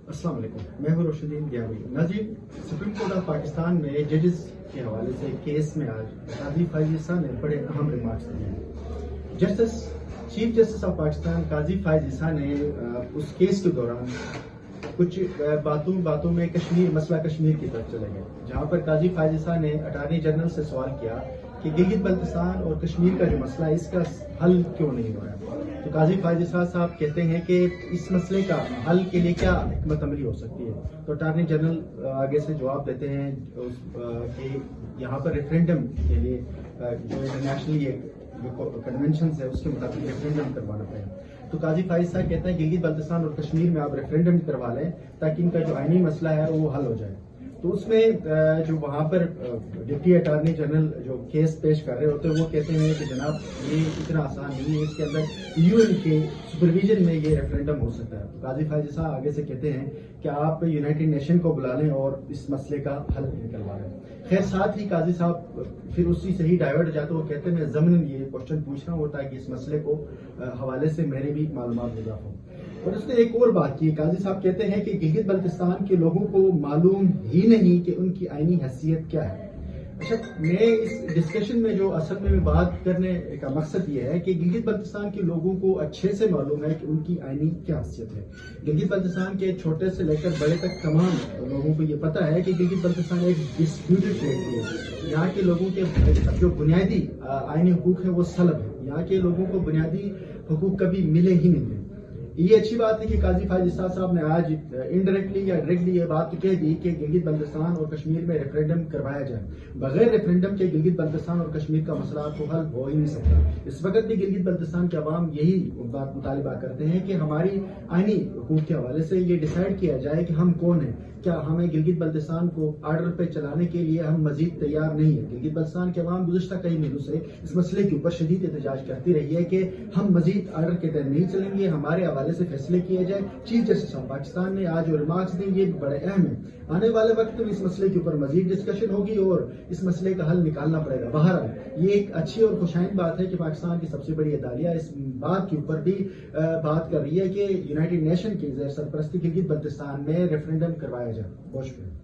अस्सलाम वालेकुम, मैं हूं रोशुद्दीन दियावी। नाज़रीन, सुप्रीम कोर्ट ऑफ पाकिस्तान में जजेस के हवाले से केस में आज काजी फायज ईसा ने बड़े अहम रिमार्क्स दिए हैं। चीफ जस्टिस ऑफ पाकिस्तान काजी फायज ईसा ने उस केस के दौरान कुछ बातों में मसला कश्मीर की तरफ चले गए, जहां पर काजी फायज ईसा ने अटॉर्नी जनरल से सवाल किया कि गिलगित बल्तिस्तान और कश्मीर का जो मसला है इसका हल क्यों नहीं हो रहा। तो काजी फायज ईसा साहब कहते हैं कि इस मसले का हल के लिए क्या हिकमत अमली हो सकती है। तो अटॉर्नी जनरल आगे से जवाब देते हैं कि यहाँ पर रेफरेंडम के लिए जो इंटरनेशनली जो कन्वेंशन है उसके मुताबिक रेफरेंडम करवाना पड़ेगा। तो काजी फायज साहब कहते हैं गिलगित बल्तिस्तान और कश्मीर में आप रेफरेंडम करवा लें ताकि इनका जो आईनी मसला है वो हल हो जाए। तो उसमें जो वहां पर डिप्टी अटॉर्नी जनरल जो केस पेश कर रहे होते हैं वो कहते हैं कि जनाब ये इतना आसान नहीं है, इसके अंदर यूएन के सुपरविजन में ये रेफरेंडम हो सकता है। तो काजी फायज साहब आगे से कहते हैं कि आप यूनाइटेड नेशन को बुला लें और इस मसले का हल निकलवा लें। खैर, साथ ही काजी साहब फिर उसी से ही डाइवर्ट जाते वो कहते हैं मैं ज़मीनन ये क्वेश्चन पूछ रहा हूँ ताकि इस मसले को हवाले से मेरे भी मालूमात मिला हो। और उसने एक और बात की, काजी साहब कहते हैं कि गिलगित बल्तिस्तान के लोगों को मालूम ही नहीं कि उनकी आईनी हैसियत क्या है। अच्छा, मैं इस डिस्कशन में जो असल में बात करने का मकसद ये है कि गिलगित बल्तिस्तान के लोगों को अच्छे से मालूम है कि उनकी आईनी क्या हैसियत है। गिलगित बल्तिस्तान के छोटे से लेकर बड़े तक तमाम लोगों को ये पता है कि गिलगित बल्तिस्तान एक डिस्प्यूटेड टेरिटरी है। यहाँ के लोगों के जो बुनियादी आईनी हुकूक है वो सलब है। यहाँ के लोगों को बुनियादी हुकूक कभी मिले ही नहीं है। ये अच्छी बात है कि काजी फायज ईसा साहब ने आज इनडायरेक्टली या डायरेक्टली ये बात कह दी कि गिलगित बल्तिस्तान और कश्मीर में रेफरेंडम करवाया जाए। बगैर रेफरेंडम के गिलगित बल्तिस्तान और कश्मीर का मसला तो हल हो ही नहीं सकता। इस वक्त भी गिलगित बल्तिस्तान के अवाम यही बात मुतालिबा करते हैं कि हमारी आईनी हुकूक के हवाले से ये डिसाइड किया जाए कि हम कौन है। क्या हमें गिलगित बल्तिस्तान को आर्डर पे चलाने के लिए हम मजीद तैयार नहीं है। गिलगित बल्तिस्तान के अवाम गुज़श्ता कई महीनों से इस मसले के ऊपर शदीद एहतजाज करती रही है कि हम मजीद आर्डर के तहत नहीं चलेंगे, हमारे हवाले से फैसले किए जाए। चीफ जस्टिस ऑफ पाकिस्तान ने आज जो रिमार्क्स दी ये बड़े अहम है। आने वाले वक्त में इस मसले के ऊपर मजीद डिस्कशन होगी और इस मसले का हल निकालना पड़ेगा। बहरहाल ये एक अच्छी और खुशाइन बात है कि पाकिस्तान की सबसे बड़ी अदालिया इस बात के ऊपर भी बात कर रही है कि यूनाइटेड नेशन की सरपरस्ती गिलगित बल्तिस्तान में रेफरेंडम करवाया जाए। बहुत शुक्रिया।